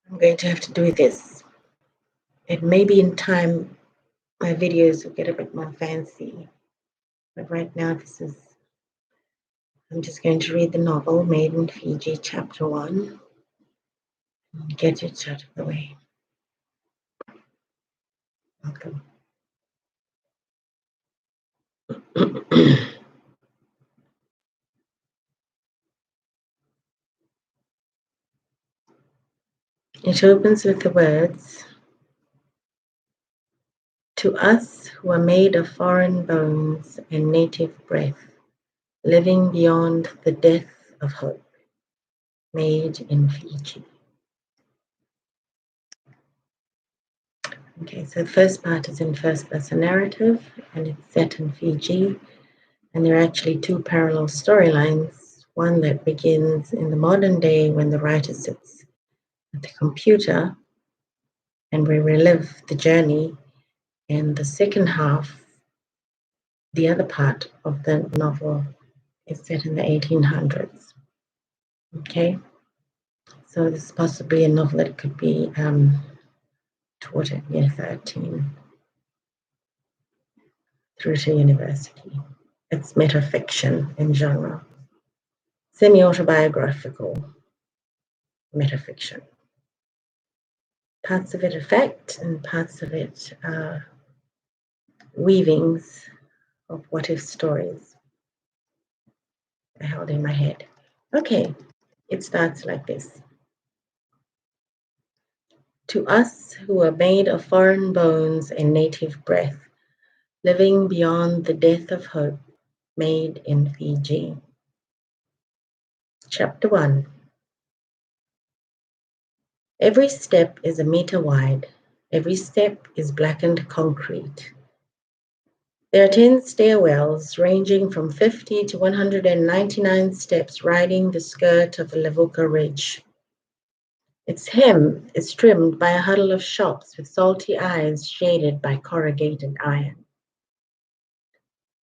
I'm going to have to do this. It may be in time my videos will get a bit more fancy. But right now I'm just going to read the novel, Maiden Fiji, Chapter 1. And get it out of the way. Welcome. It opens with the words, "To us who are made of foreign bones and native breath, living beyond the death of hope, made in Fiji." Okay, so the first part is in first person narrative and it's set in Fiji. And there are actually two parallel storylines. One that begins in the modern day when the writer sits at the computer and we relive the journey. And the second half, the other part of the novel, is set in the 1800s. Okay, so this is possibly a novel that could be taught at year 13 through to university. It's metafiction in genre, semi-autobiographical metafiction. Parts of it are fact and parts of it are weavings of what-if stories I held in my head. Okay, it starts like this. To us who are made of foreign bones and native breath, living beyond the death of hope, made in Fiji. Chapter 1. Every step is a meter wide. Every step is blackened concrete. There are 10 stairwells ranging from 50 to 199 steps riding the skirt of the Levuka Ridge. Its hem is trimmed by a huddle of shops with salty eyes shaded by corrugated iron.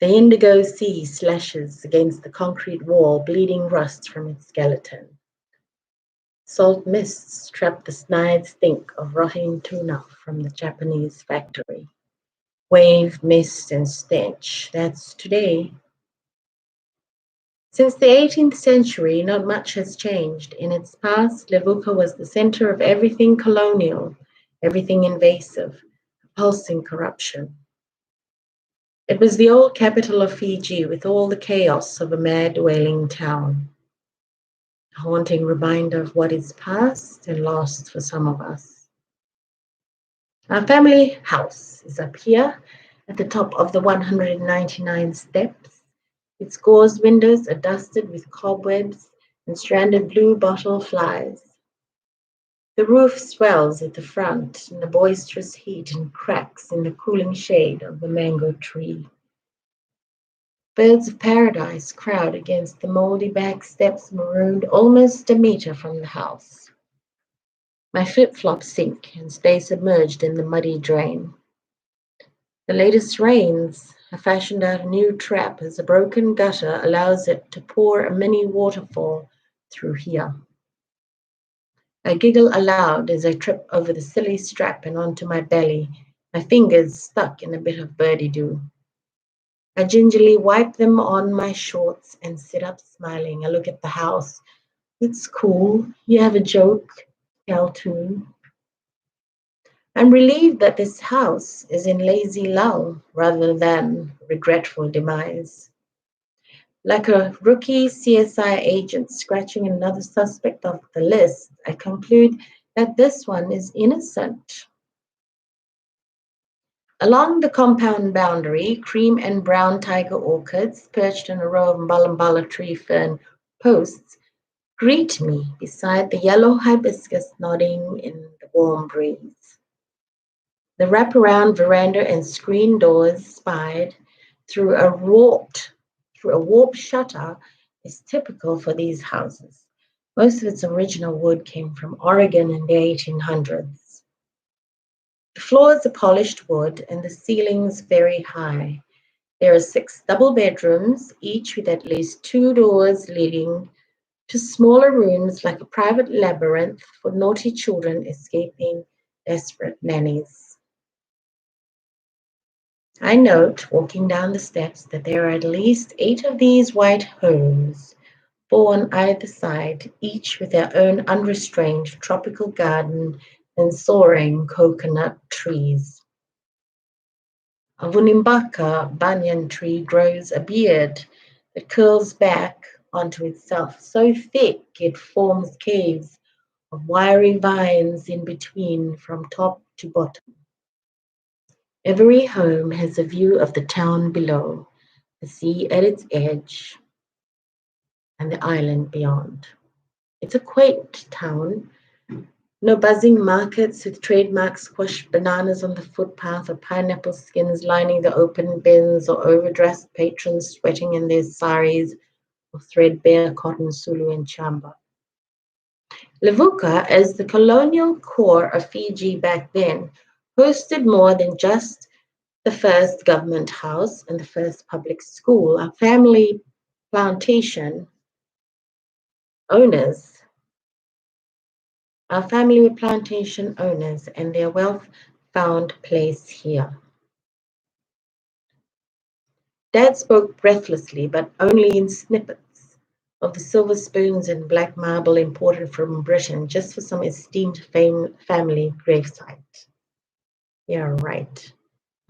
The indigo sea slashes against the concrete wall, bleeding rust from its skeleton. Salt mists trap the snide stink of rotting tuna from the Japanese factory. Wave, mist, and stench. That's today. Since the 18th century, not much has changed. In its past, Levuka was the center of everything colonial, everything invasive, pulsing corruption. It was the old capital of Fiji with all the chaos of a mad, wailing town. A haunting reminder of what is past and lost for some of us. Our family house is up here at the top of the 199 steps. Its gauze windows are dusted with cobwebs and stranded blue bottle flies. The roof swells at the front in the boisterous heat and cracks in the cooling shade of the mango tree. Birds of paradise crowd against the moldy back steps marooned almost a meter from the house. My flip-flops sink and stay submerged in the muddy drain. The latest rains have fashioned out a new trap as a broken gutter allows it to pour a mini waterfall through here. I giggle aloud as I trip over the silly strap and onto my belly, my fingers stuck in a bit of birdie-doo. I gingerly wipe them on my shorts and sit up smiling. I look at the house. It's cool. You have a joke, tell too. I'm relieved that this house is in lazy lull rather than regretful demise. Like a rookie CSI agent scratching another suspect off the list, I conclude that this one is innocent. Along the compound boundary, cream and brown tiger orchids, perched on a row of mbalambala tree fern posts, greet me beside the yellow hibiscus nodding in the warm breeze. The wraparound veranda and screen doors spied through a warped shutter is typical for these houses. Most of its original wood came from Oregon in the 1800s. The floors are polished wood and the ceilings very high. There are 6 double bedrooms, each with at least 2 doors leading to smaller rooms like a private labyrinth for naughty children escaping desperate nannies. I note, walking down the steps, that there are at least 8 of these white homes, 4 on either side, each with their own unrestrained tropical garden and soaring coconut trees. A Vunimbaka banyan tree grows a beard that curls back onto itself so thick it forms caves of wiry vines in between from top to bottom. Every home has a view of the town below, the sea at its edge, and the island beyond. It's a quaint town. No buzzing markets with trademark squashed bananas on the footpath or pineapple skins lining the open bins or overdressed patrons sweating in their saris or threadbare cotton sulu and chamba. Levuka, as the colonial core of Fiji back then, hosted more than just the first government house and the first public school. Our family plantation owners Our family were plantation owners, and their wealth found place here. Dad spoke breathlessly, but only in snippets, of the silver spoons and black marble imported from Britain just for some esteemed family gravesite. Yeah, right.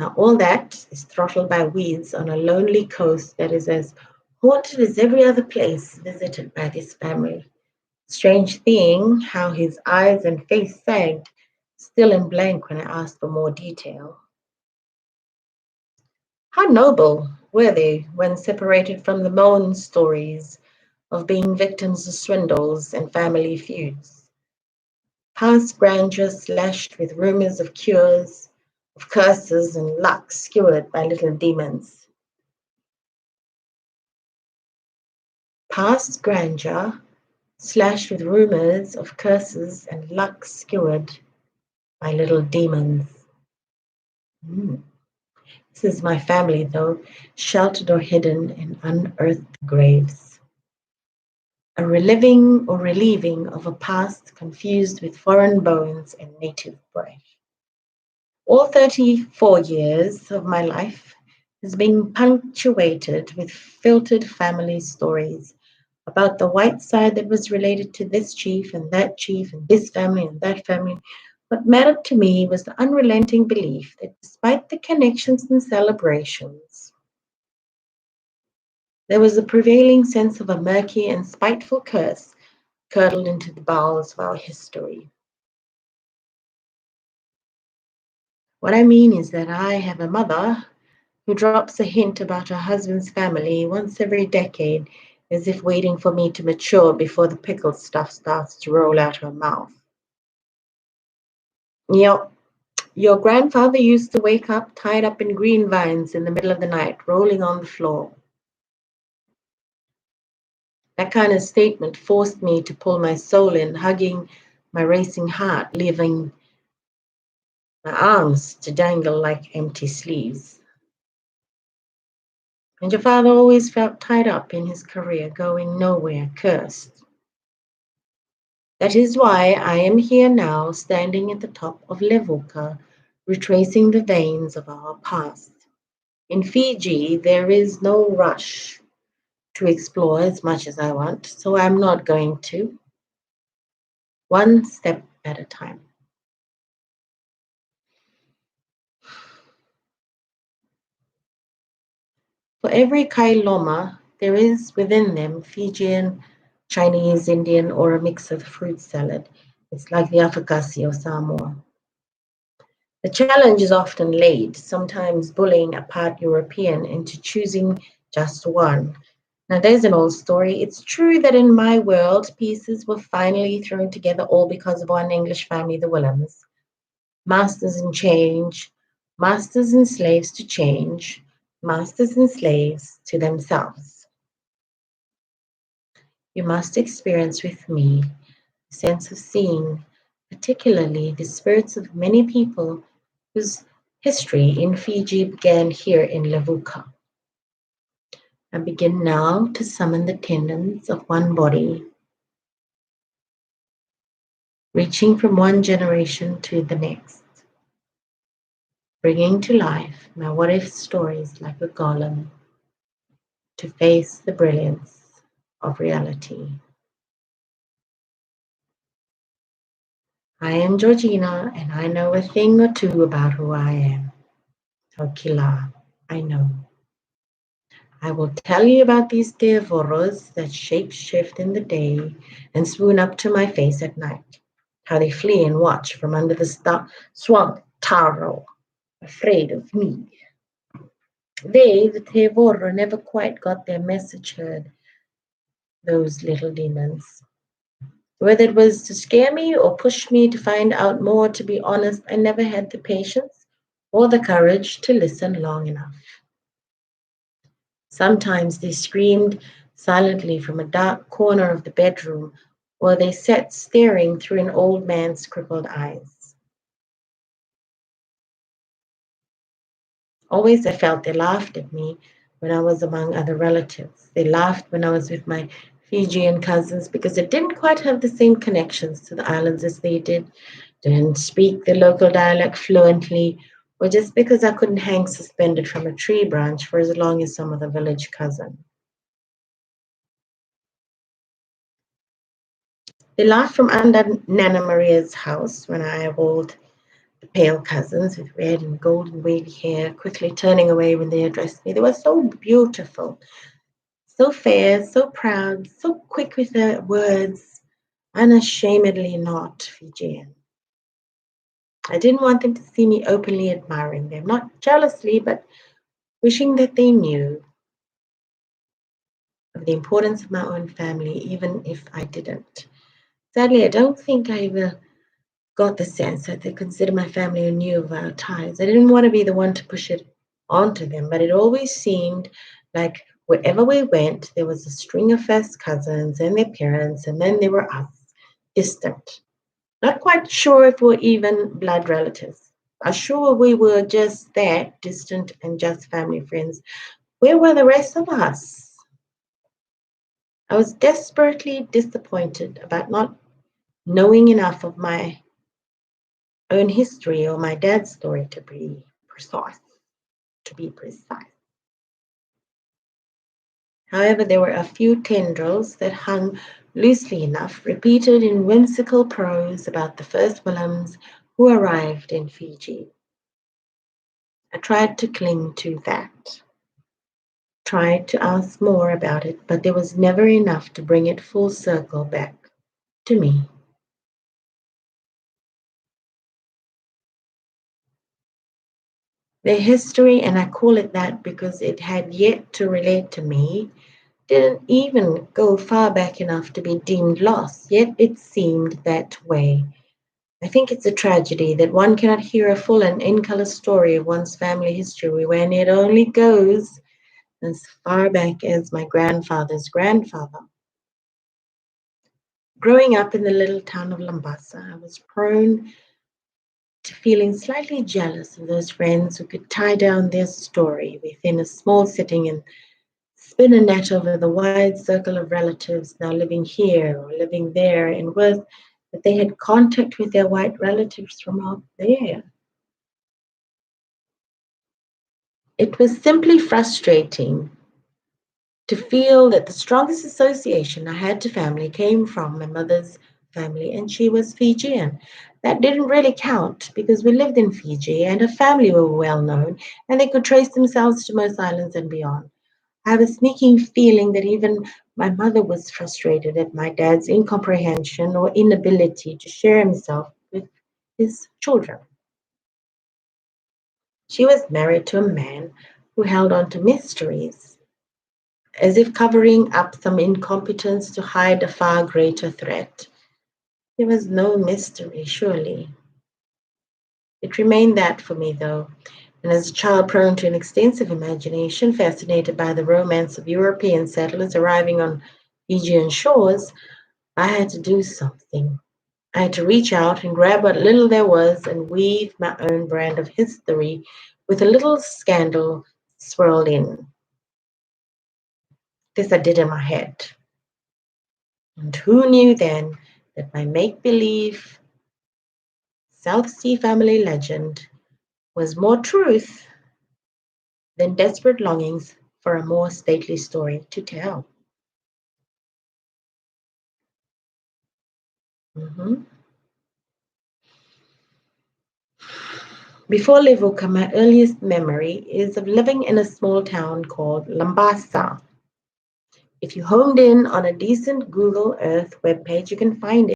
Now, all that is throttled by weeds on a lonely coast that is as haunted as every other place visited by this family. Strange thing how his eyes and face sagged, still in blank when I asked for more detail. How noble were they when separated from the moan stories of being victims of swindles and family feuds? Past grandeur slashed with rumors of cures, of curses and luck skewered by little demons. Past grandeur slashed with rumors of curses and luck skewered by little demons. This is my family, though, sheltered or hidden in unearthed graves. A reliving or relieving of a past confused with foreign bones and native breath. All 34 years of my life has been punctuated with filtered family stories about the white side that was related to this chief and this family and that family. What mattered to me was the unrelenting belief that despite the connections and celebrations, there was a prevailing sense of a murky and spiteful curse curdled into the bowels of our history. What I mean is that I have a mother who drops a hint about her husband's family once every decade, as if waiting for me to mature before the pickled stuff starts to roll out her mouth. Your grandfather used to wake up tied up in green vines in the middle of the night, rolling on the floor. That kind of statement forced me to pull my soul in, hugging my racing heart, leaving my arms to dangle like empty sleeves. And your father always felt tied up in his career, going nowhere, cursed. That is why I am here now, standing at the top of Levuka, retracing the veins of our past. In Fiji, there is no rush to explore as much as I want, so I'm not going to. One step at a time. For every kailoma, there is within them Fijian, Chinese, Indian, or a mix of fruit salad. It's like the afakasi of Samoa. The challenge is often laid, sometimes bullying a part European into choosing just one. Now, there's an old story. It's true that in my world, pieces were finally thrown together all because of one English family, the Willems. Masters in change, masters and slaves to change, masters and slaves to themselves. You must experience with me a sense of seeing, particularly the spirits of many people whose history in Fiji began here in Levuka. I begin now to summon the tendons of one body reaching from one generation to the next, bringing to life my what-if stories like a golem to face the brilliance of reality. I am Georgina, and I know a thing or two about who I am. Tokila, I know. I will tell you about these tevoros that shape-shift in the day and swoon up to my face at night, how they flee and watch from under the swamp taro, afraid of me. They, the tevoro, never quite got their message heard, those little demons. Whether it was to scare me or push me to find out more, to be honest, I never had the patience or the courage to listen long enough. Sometimes they screamed silently from a dark corner of the bedroom, or they sat staring through an old man's crippled eyes. Always I felt they laughed at me when I was among other relatives. They laughed when I was with my Fijian cousins because I didn't quite have the same connections to the islands as they did, didn't speak the local dialect fluently, or just because I couldn't hang suspended from a tree branch for as long as some other village cousin. They laughed from under Nana Maria's house when I rolled the pale cousins with red and golden wavy hair, quickly turning away when they addressed me. They were so beautiful, so fair, so proud, so quick with their words, unashamedly not Fijian. I didn't want them to see me openly admiring them, not jealously, but wishing that they knew of the importance of my own family, even if I didn't. Sadly, I don't think I ever got the sense that they considered my family or knew of our ties. I didn't want to be the one to push it onto them, but it always seemed like wherever we went, there was a string of first cousins and their parents, and then there were us, distant. Not quite sure if we're even blood relatives. I'm sure we were just that, distant and just family friends. Where were the rest of us? I was desperately disappointed about not knowing enough of my own history or my dad's story to be precise. To be precise. However, there were a few tendrils that hung loosely enough, repeated in whimsical prose about the first Willams who arrived in Fiji. I tried to cling to that, tried to ask more about it, but there was never enough to bring it full circle back to me. Their history, and I call it that because it had yet to relate to me, didn't even go far back enough to be deemed lost, yet it seemed that way. I think it's a tragedy that one cannot hear a full and in-color story of one's family history when it only goes as far back as my grandfather's grandfather. Growing up in the little town of Lambasa, I was prone to feeling slightly jealous of those friends who could tie down their story within a small setting and spin a net over the wide circle of relatives now living here or living there, and was that they had contact with their white relatives from out there. It was simply frustrating to feel that the strongest association I had to family came from my mother's family, and she was Fijian. That didn't really count because we lived in Fiji and her family were well known and they could trace themselves to most islands and beyond. I have a sneaking feeling that even my mother was frustrated at my dad's incomprehension or inability to share himself with his children. She was married to a man who held on to mysteries, as if covering up some incompetence to hide a far greater threat. There was no mystery, surely. It remained that for me, though, and as a child prone to an extensive imagination, fascinated by the romance of European settlers arriving on Fijian shores, I had to do something. I had to reach out and grab what little there was and weave my own brand of history with a little scandal swirled in. This I did in my head. And who knew then that my make believe South Sea family legend was more truth than desperate longings for a more stately story to tell. Mhm. Before Levuka, my earliest memory is of living in a small town called Lambasa. If you homed in on a decent Google Earth webpage, you can find